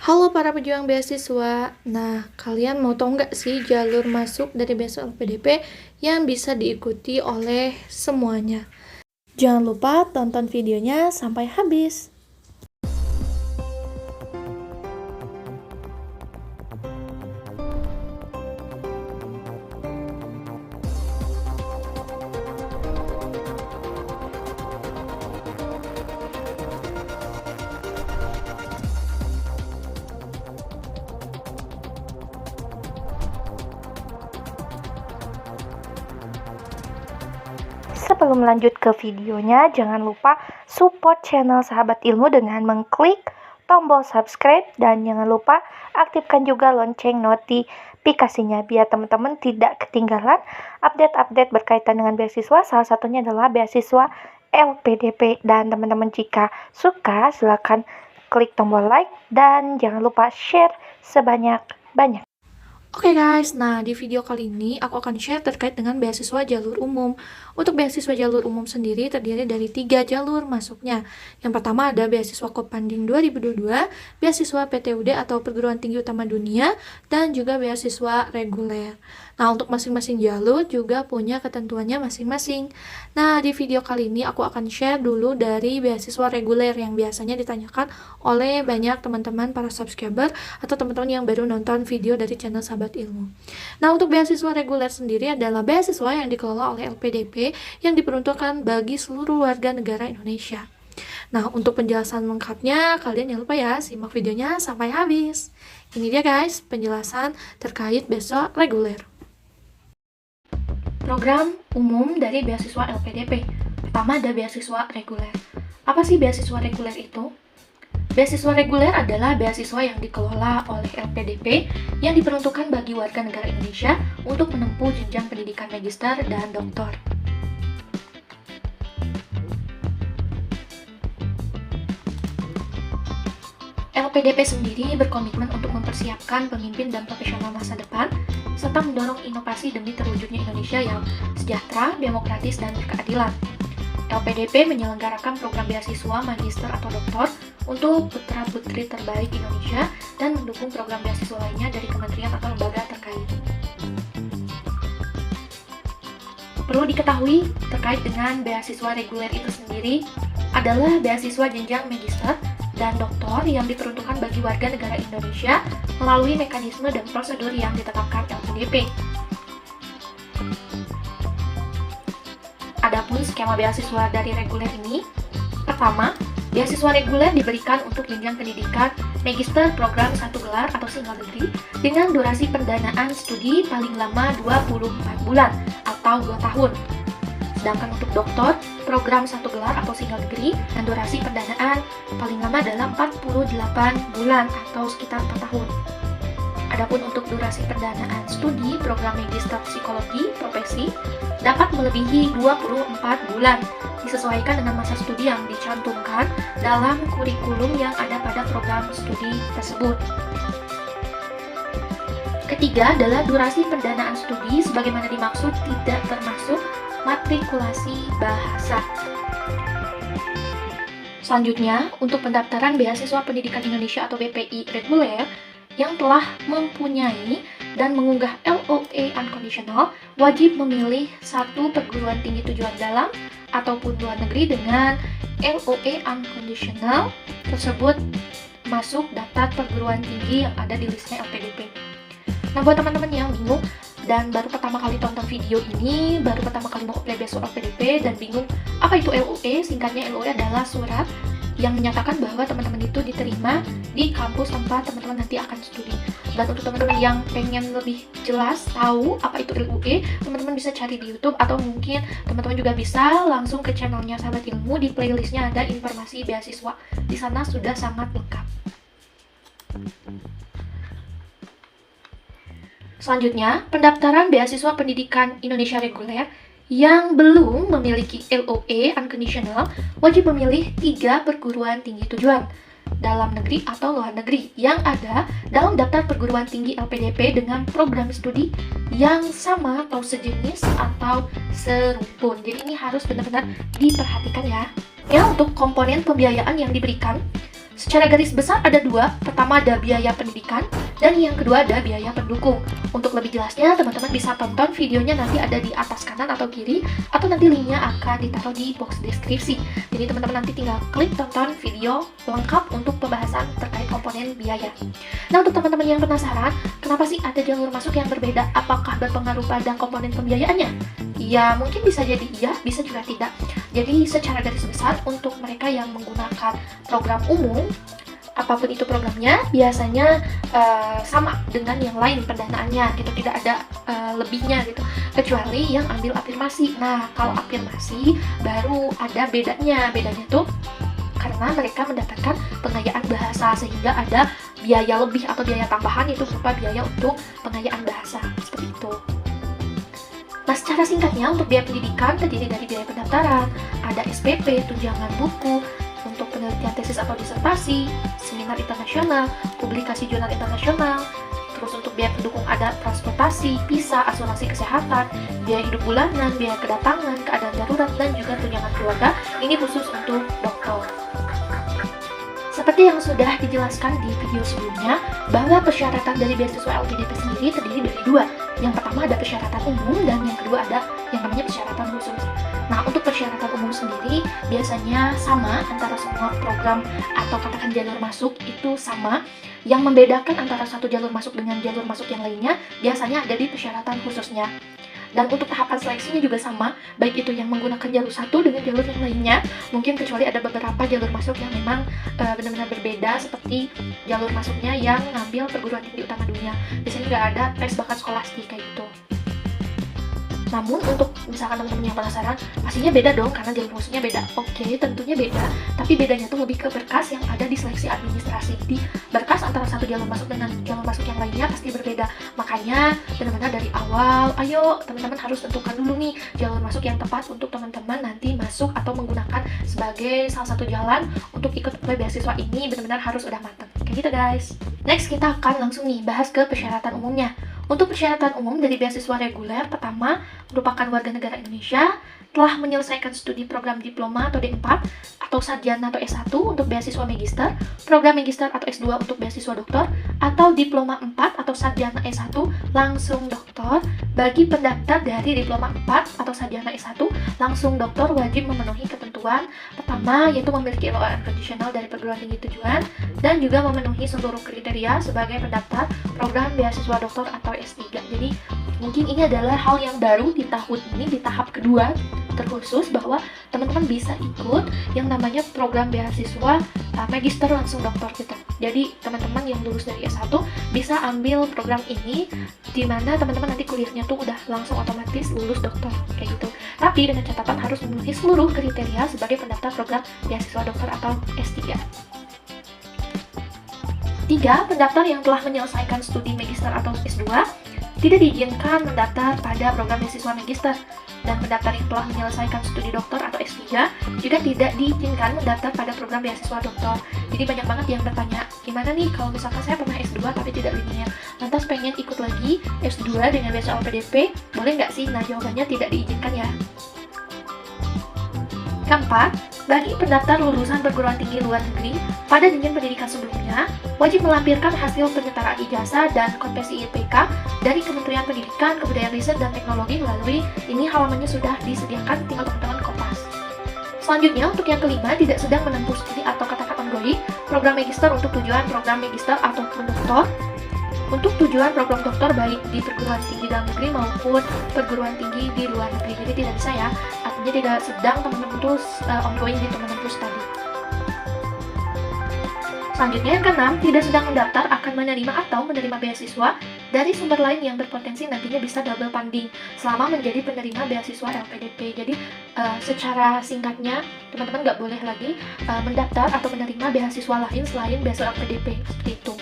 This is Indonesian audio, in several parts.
Halo para pejuang beasiswa. Nah, kalian mau tahu nggak sih jalur masuk dari beasiswa LPDP yang bisa diikuti oleh semuanya? Jangan lupa tonton videonya sampai habis. Sebelum lanjut ke videonya, jangan lupa support channel Sahabat Ilmu dengan mengklik tombol subscribe dan jangan lupa aktifkan juga lonceng notifikasinya biar teman-teman tidak ketinggalan update-update berkaitan dengan beasiswa. Salah satunya adalah beasiswa LPDP. Dan teman-teman jika suka silahkan klik tombol like dan jangan lupa share sebanyak-banyak. Oke guys, nah di video kali ini aku akan share terkait dengan beasiswa jalur umum. Untuk beasiswa jalur umum sendiri terdiri dari 3 jalur masuknya. Yang pertama ada beasiswa Kopanding 2022, beasiswa PTUD atau Perguruan Tinggi Utama Dunia, dan juga beasiswa reguler. Nah untuk masing-masing jalur juga punya ketentuannya masing-masing. Nah di video kali ini aku akan share dulu dari beasiswa reguler yang biasanya ditanyakan oleh banyak teman-teman para subscriber atau teman-teman yang baru nonton video dari channel Sahabat Ilmu. Nah, untuk beasiswa reguler sendiri adalah beasiswa yang dikelola oleh LPDP yang diperuntukkan bagi seluruh warga negara Indonesia. Nah, untuk penjelasan lengkapnya, kalian jangan lupa ya, simak videonya sampai habis. Ini dia guys, penjelasan terkait beasiswa reguler. Program umum dari beasiswa LPDP. Pertama ada beasiswa reguler. Apa sih beasiswa reguler itu? Beasiswa reguler adalah beasiswa yang dikelola oleh LPDP yang diperuntukkan bagi warga negara Indonesia untuk menempuh jenjang pendidikan magister dan doktor. LPDP sendiri berkomitmen untuk mempersiapkan pemimpin dan profesional masa depan serta mendorong inovasi demi terwujudnya Indonesia yang sejahtera, demokratis, dan berkeadilan. LPDP menyelenggarakan program beasiswa magister atau doktor untuk putra-putri terbaik Indonesia dan mendukung program beasiswa lainnya dari kementerian atau lembaga terkait. Perlu diketahui terkait dengan beasiswa reguler itu sendiri adalah beasiswa jenjang magister dan doktor yang diperuntukkan bagi warga negara Indonesia melalui mekanisme dan prosedur yang ditetapkan LPDP. Adapun skema beasiswa dari reguler ini, pertama, beasiswa reguler diberikan untuk jenjang pendidikan magister program 1 gelar atau single degree dengan durasi pendanaan studi paling lama 24 bulan atau 2 tahun. Sedangkan untuk doktor, program 1 gelar atau single degree dan durasi pendanaan paling lama adalah 48 bulan atau sekitar 4 tahun. Adapun untuk durasi pendanaan studi program magister psikologi profesi dapat melebihi 24 bulan, disesuaikan dengan masa studi yang dicantumkan dalam kurikulum yang ada pada program studi tersebut. Ketiga adalah durasi pendanaan studi sebagaimana dimaksud tidak termasuk matrikulasi bahasa. Selanjutnya, untuk pendaftaran beasiswa pendidikan Indonesia atau BPI reguler yang telah mempunyai dan mengunggah LOA unconditional wajib memilih satu perguruan tinggi tujuan dalam ataupun luar negeri dengan LOA unconditional tersebut masuk daftar perguruan tinggi yang ada di listnya LPDP. Nah, buat teman-teman yang bingung dan baru pertama kali tonton video ini, baru pertama kali mau apply beasiswa LPDP dan bingung apa itu LOA, singkatnya LOA adalah surat yang menyatakan bahwa teman-teman itu diterima di kampus tempat teman-teman nanti akan studi. Dan untuk teman-teman yang pengen lebih jelas tahu apa itu LOA, teman-teman bisa cari di YouTube atau mungkin teman-teman juga bisa langsung ke channelnya Sahabat Ilmu. Di playlistnya ada informasi beasiswa. Di sana sudah sangat lengkap. Selanjutnya, pendaftaran beasiswa pendidikan Indonesia reguler yang belum memiliki LOA unconditional wajib memilih 3 perguruan tinggi tujuan dalam negeri atau luar negeri yang ada dalam daftar perguruan tinggi LPDP dengan program studi yang sama atau sejenis atau serumpun. Jadi ini harus benar-benar diperhatikan ya. Ya, untuk komponen pembiayaan yang diberikan Secara garis besar ada dua, pertama ada biaya pendidikan, dan yang kedua ada biaya pendukung. Untuk lebih jelasnya, teman-teman bisa tonton videonya nanti ada di atas kanan atau kiri, atau nanti linknya akan ditaruh di box deskripsi. Jadi teman-teman nanti tinggal klik tonton video lengkap untuk pembahasan terkait komponen biaya. Nah, untuk teman-teman yang penasaran, kenapa sih ada jalur masuk yang berbeda? Apakah berpengaruh pada komponen pembiayaannya? Ya, mungkin bisa jadi iya, bisa juga tidak. Jadi secara garis besar untuk mereka yang menggunakan program umum, apapun itu programnya, biasanya sama dengan yang lain pendanaannya gitu, tidak ada lebihnya gitu, kecuali yang ambil afirmasi. Nah, kalau afirmasi baru ada bedanya tuh karena mereka mendapatkan pengayaan bahasa, sehingga ada biaya lebih atau biaya tambahan, itu berupa biaya untuk pengayaan bahasa, seperti itu. Nah, secara singkatnya untuk biaya pendidikan terdiri dari biaya pendaftaran, ada SPP, tunjangan buku, untuk penelitian tesis atau disertasi, seminar internasional, publikasi jurnal internasional. Terus untuk biaya pendukung ada transportasi, visa, asuransi kesehatan, biaya hidup bulanan, biaya kedatangan, keadaan darurat, dan juga tunjangan keluarga. Ini khusus untuk dokter. Seperti yang sudah dijelaskan di video sebelumnya, bahwa persyaratan dari beasiswa LPDP sendiri terdiri dari dua. Yang pertama ada persyaratan umum, dan yang kedua ada yang namanya persyaratan khusus. Nah, untuk persyaratan umum sendiri biasanya sama antara semua program atau katakan jalur masuk itu sama. Yang membedakan antara satu jalur masuk dengan jalur masuk yang lainnya biasanya ada di persyaratan khususnya. Dan untuk tahapan seleksinya juga sama, baik itu yang menggunakan jalur satu dengan jalur yang lainnya. Mungkin kecuali ada beberapa jalur masuk yang memang benar-benar berbeda, seperti jalur masuknya yang ngambil perguruan tinggi utama dunia. Biasanya nggak ada tes bakat skolastik kayak gitu. Namun untuk misalkan teman-teman yang penasaran, pastinya beda dong karena jalur masuknya beda. Oke, tentunya beda, tapi bedanya tuh lebih ke berkas yang ada di seleksi administrasi. Di berkas antara satu jalur masuk dengan jalur masuk yang lainnya pasti berbeda. Makanya benar-benar dari awal, ayo teman-teman harus tentukan dulu nih jalur masuk yang tepat untuk teman-teman nanti masuk atau menggunakan sebagai salah satu jalan untuk ikut apply beasiswa ini. Benar-benar harus udah matang. Kayak gitu guys. Next kita akan langsung nih bahas ke persyaratan umumnya. Untuk persyaratan umum dari beasiswa reguler, pertama, merupakan warga negara Indonesia, telah menyelesaikan studi program diploma atau D4, atau sarjana atau S1 untuk beasiswa magister, program magister atau S2 untuk beasiswa doktor, atau diploma 4 atau sarjana S1 langsung doktor. Bagi pendaftar dari diploma 4 atau sarjana S1 langsung doktor wajib memenuhi ketentuan. Pertama, yaitu memiliki LOA unconditional dari perguruan tinggi tujuan, dan juga memenuhi seluruh kriteria sebagai pendaftar program beasiswa doktor atau S3. Jadi mungkin ini adalah hal yang baru di tahun ini, di tahap kedua terkhusus, bahwa teman-teman bisa ikut yang namanya program beasiswa magister langsung doktor gitu. Jadi teman-teman yang lulus dari S1 bisa ambil program ini, di mana teman-teman nanti kuliahnya tuh udah langsung otomatis lulus doktor kayak gitu. Tapi dengan catatan harus memenuhi seluruh kriteria sebagai pendaftar program beasiswa doktor atau S3. 3. Pendaftar yang telah menyelesaikan studi magister atau S2 tidak diizinkan mendaftar pada program beasiswa magister, dan pendaftar yang telah menyelesaikan studi doktor atau S3 juga tidak diizinkan mendaftar pada program beasiswa doktor. Jadi banyak banget yang bertanya, gimana nih kalau misalkan saya pernah S2 tapi tidak linear, lantas pengen ikut lagi S2 dengan beasiswa LPDP, boleh nggak sih? Nah, jawabannya tidak diizinkan ya. Keempat, bagi pendaftar lulusan perguruan tinggi luar negeri pada jenjang pendidikan sebelumnya, wajib melampirkan hasil penyetaraan ijazah dan konversi IPK dari Kementerian Pendidikan, Kebudayaan Riset, dan Teknologi melalui ini halamannya sudah disediakan, tinggal teman-teman kopas. Selanjutnya, untuk yang kelima, tidak sedang menempuh studi atau katakan ongoing, program magister untuk tujuan program magister ataupun doktor. Untuk tujuan program doktor baik di perguruan tinggi dalam negeri maupun perguruan tinggi di luar negeri. Jadi tidak bisa ya, artinya tidak sedang teman-teman terus ongoing di teman-teman studi. Selanjutnya yang keenam, tidak sedang mendaftar akan menerima atau menerima beasiswa dari sumber lain yang berpotensi nantinya bisa double funding selama menjadi penerima beasiswa LPDP. Jadi secara singkatnya, teman-teman nggak boleh lagi mendaftar atau menerima beasiswa lain selain beasiswa LPDP, seperti itu.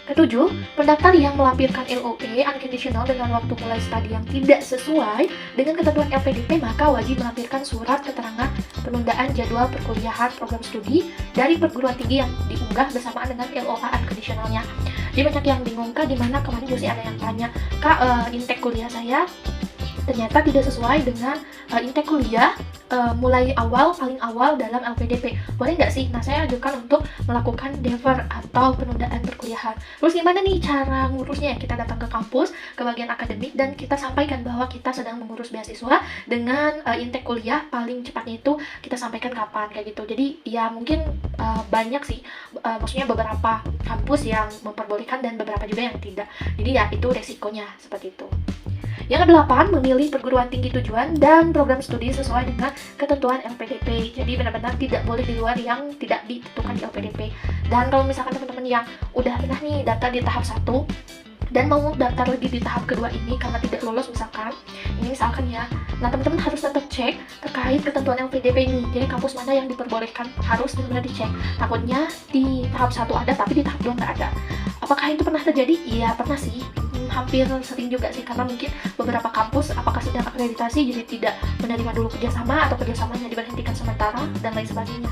Ketujuh, pendaftar yang melampirkan LOE unconditional dengan waktu mulai studi yang tidak sesuai dengan ketentuan LPDP, maka wajib melampirkan surat keterangan penundaan jadwal perkuliahan program studi dari perguruan tinggi yang diunggah bersamaan dengan LOA unconditionalnya. Jadi banyak yang bingung, Kak, gimana kemarin juga sih ada yang tanya, Kak, intek kuliah saya ternyata tidak sesuai dengan intake kuliah paling awal dalam LPDP. Boleh nggak sih? Nah, saya ajukan untuk melakukan defer atau penundaan perkuliahan. Terus gimana nih cara ngurusnya? Kita datang ke kampus, ke bagian akademik, dan kita sampaikan bahwa kita sedang mengurus beasiswa dengan intake kuliah paling cepatnya itu kita sampaikan kapan, kayak gitu. Jadi ya mungkin banyak sih, maksudnya beberapa kampus yang memperbolehkan dan beberapa juga yang tidak. Jadi ya itu resikonya seperti itu. Yang kedelapan, memilih perguruan tinggi tujuan dan program studi sesuai dengan ketentuan LPDP. Jadi benar-benar tidak boleh di luar yang tidak ditentukan di LPDP. Dan kalau misalkan teman-teman yang udah pernah nih daftar di tahap 1 dan mau daftar lagi di tahap kedua ini karena tidak lolos misalkan ya, nah teman-teman harus tetap cek terkait ketentuan LPDP ini. Jadi kampus mana yang diperbolehkan harus benar-benar dicek. Takutnya di tahap 1 ada tapi di tahap 2 nggak ada. Apakah itu pernah terjadi? Iya, pernah sih. Hampir sering juga sih, karena mungkin beberapa kampus apakah sedang akreditasi jadi tidak menerima dulu kerjasama atau kerjasamanya diberhentikan sementara dan lain sebagainya.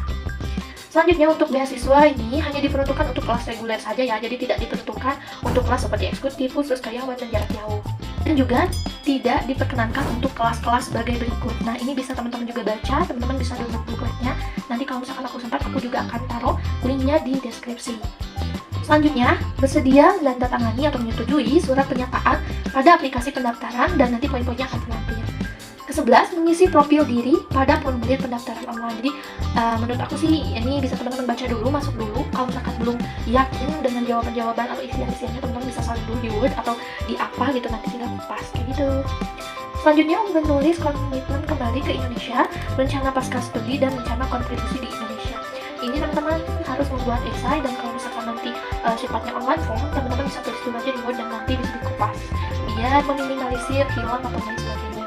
Selanjutnya, untuk beasiswa ini hanya diperuntukkan untuk kelas reguler saja ya, jadi tidak diperuntukkan untuk kelas seperti eksekutif, khusus, karyawan, dan jarak jauh. Dan juga tidak diperkenankan untuk kelas-kelas sebagai berikut. Nah, ini bisa teman-teman juga baca, teman-teman bisa download bookletnya. Nanti kalau misalkan aku sempat, aku juga akan taruh linknya di deskripsi. Selanjutnya, bersedia menandatangani atau menyetujui surat pernyataan pada aplikasi pendaftaran dan nanti poin-poinnya akan terlampir. Ke-11, mengisi profil diri pada formulir pendaftaran online. Jadi, menurut aku sih ini bisa teman-teman baca dulu, masuk dulu. Kalau misalkan belum yakin dengan jawaban-jawaban atau isian-isiannya, teman-teman bisa salin dulu di Word atau di apa gitu, nanti tinggal pas kayak gitu. Selanjutnya, menulis komitmen kembali ke Indonesia, rencana pasca studi, dan rencana kontribusi di Indonesia. Ini teman-teman harus membuat esai, dan kalau misalkan nanti sifatnya online form, teman-teman bisa tulis dulu aja di Word dan nanti bisa dikupas biar meminimalisir hilang atau lain sebagainya.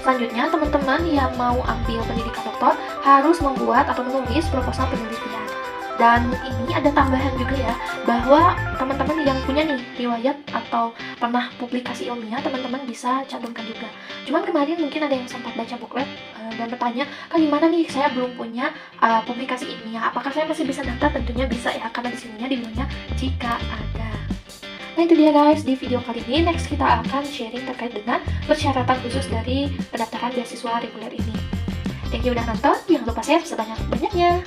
Selanjutnya, teman-teman yang mau ambil pendidikan doktor harus membuat atau menulis proposal penelitian. Dan ini ada tambahan juga ya, bahwa teman-teman yang punya nih riwayat atau pernah publikasi ilmiah, teman-teman bisa cantumkan juga. Cuman kemarin mungkin ada yang sempat baca booklet dan bertanya, kan gimana nih saya belum punya publikasi ilmiah, apakah saya masih bisa daftar? Tentunya bisa ya, karena di sininya dibilangnya jika ada. Nah itu dia guys, di video kali ini next kita akan sharing terkait dengan persyaratan khusus dari pendaftaran beasiswa reguler ini. Thank you udah nonton, jangan lupa share sebanyak-banyaknya.